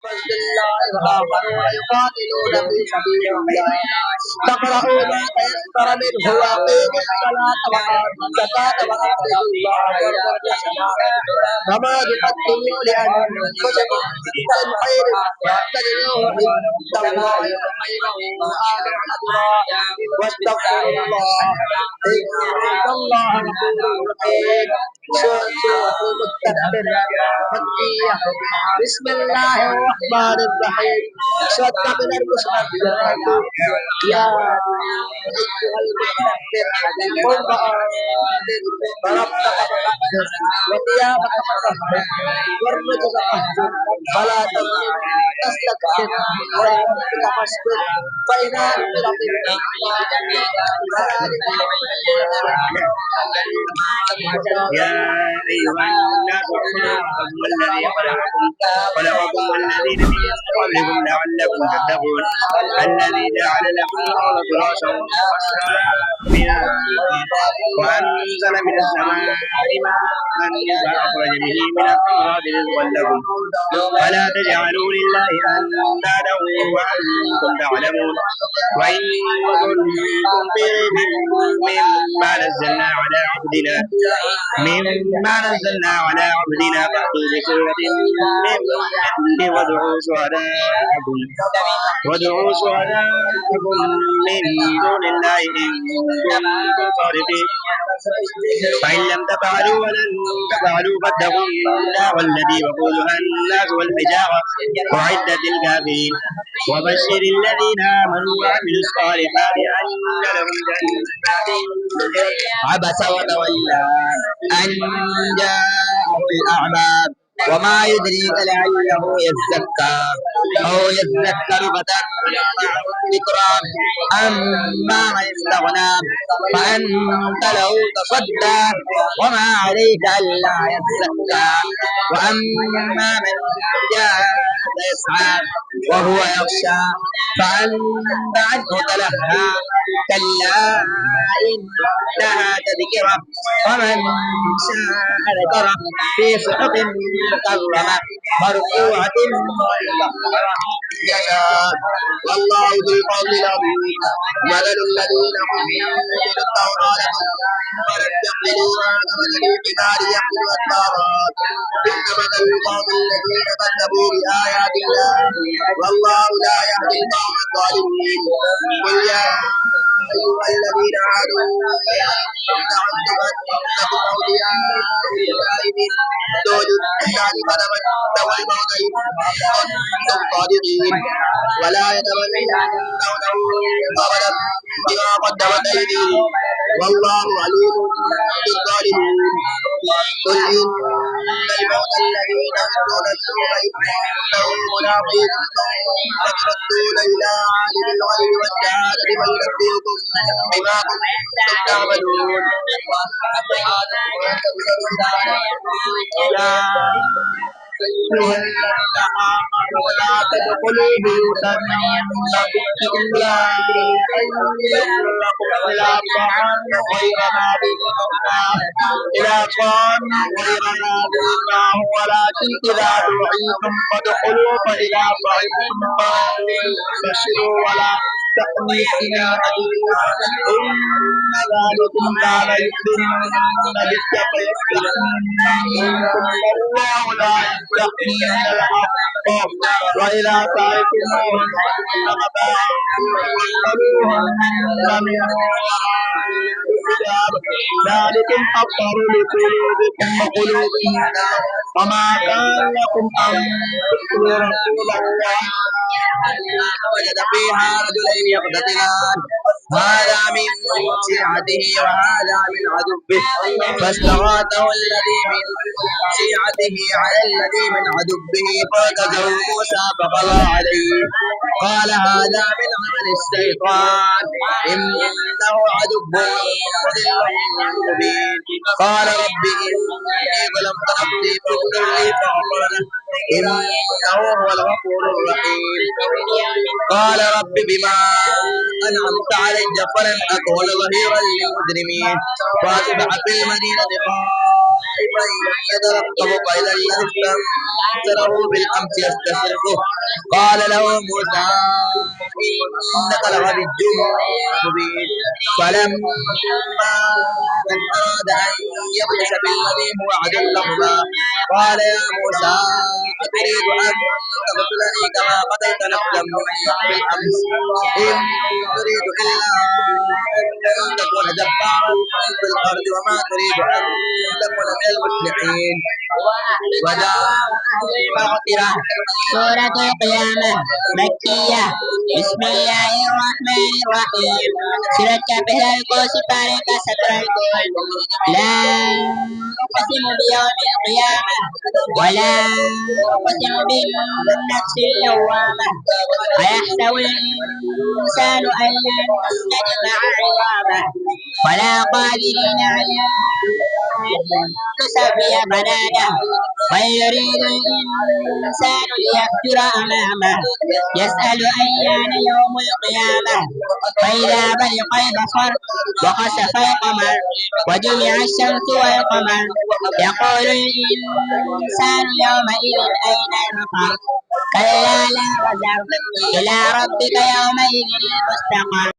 بسم الله وآخرون يقاتلون في سبيل الله فاقرؤوا ما تيسر منه وأقيموا الصلاة وآتوا الزكاة وأقرضوا الله قرضا حسنا وما تقدموا لأنفسكم من خير تجدوه عند الله خيرا وأعظم أجرا واستغفروا الله إن الله غفور رحيم. سورة المدثر مكية. بسم الله الرحمن الرحيم. صدق من المصطفى يا أيها المدثر قم فأنذر وربك فكبر وثيابك فطهر والرجل فاهجر ولا تمنن تستكثر ولربك فاصبر فإذا نقر في يا أيها الناس اعبدوا ربكم الذي خلقكم والذين من قبلكم لعلكم تتقون الذي جعل لكم الأرض فراشا والسماء بناء وأنزل من السماء ماء فأخرج به من الثمرات رزقا لكم فلا تجعلوا لله أندادا وأنتم تعلمون وإن كنتم في ريب مما نزلنا على عبدنا فأتوا بسورة من مثله وادعوا شهداءكم من دون الله إن كنتم صادقين فإن لم تفعلوا ولن تفعلوا فاتقوا النار التي وقودها الناس والحجارة أعدت للكافرين وبشر الذين آمنوا وعملوا الصالحات أن لهم جنات. عبس وتولى أن جاءه الأعمى وما يدريك لعله يزكى أو يذكر فتنفعه الذكرى أما من استغنى فأنت له تصدى وما عليك ألا يزكى وأما من جاءك يسعى وهو يخشى فأنت عنه تلهى كلا إنها تذكرة ومن شاء ذكره في صحف مكرمة مرفوعة والله ذو الفضل العظيم. مثل الذين حملوا التوراة ولم يحملوها كمثل الحمار يحمل أسفارا إنما القوم الذين كذبوا بآيات الله والله لا يهدي القوم الظالمين. قل يا أيها الذين آمنوا أنتم أنكم أولياء لله من دون الناس فتمنوا الموت إن كنتم صادقين ولا يتمنونه أبدا بما قدمت أيديهم والله عليم بالظالمين. قل إن الموت الذي تمنون إنه ملاقيكم وتردون إلى عالم الغيب والشهادة فينبئكم بما كنتم تعملون. أيها الذين آمنوا لا تدخلوا بيوتا إلا أن يؤذن لكم إلى طعام غير ناظرين ولكن إذا دعيتم فادخلوا فإذا طعمتم فانتشروا ولا تستأنسوا إن ذلكم كان يؤذي النبي فيستحيي منكم والله لا يستحيي من الحق وإذا سألتموهن فاسألوهن من وراء الحجاب ذلكم أطهر لقلوبكم وقلوبهم وما كان لكم أن تؤذوا رسول الله وجد فيها رجلين يقتتلان هذا من شيعته وهذا من عدوه فاستغاثه الذي من شيعته على الذي من عدوه فوكزه موسى فقضى عليه قال هذا من عمل الشيطان إنه عدو مبين. قال رب إني ظلمت نفسي فاغفر لي فغفر له إنه هو الغفور الرحيم. قال رب بما أنعمت علي فلن أكون ظهيرا للمجرمين فأصبح في المدينة خائفا يترقب فإذا الذي استنزله بالأمس يستشرقه قال له موسى إنك لغبي مبين فلما أن أراد أن يبطش بالذي هو عدو لهما قال يا موسى أتريد أن تقتلني كما قتلت نفسا بالأمس إن تريد إلا أن تكون جبارا في الأرض وما تريد أن تكون من المصلحين. سورة القيامة مكية. بسم الله الرحمن الرحيم. سورة كافر الكوس بارك ستر الكون. لا أقسم بيوم القيامة ولا أقسم بالنفس اللوامة أيحسب الإنسان أن لن نجمع عظامه ولا قادرين على أن نسوي بنانه بل يريد الإنسان ليفجر أمامه يسأل أيان يوم القيامة فإذا برق البصر وخسف القمر وجمع الشمس والقمر يقول الإنسان يومئذ أين المفر كلا لا وزر إلى ربك يومئذ المستقر.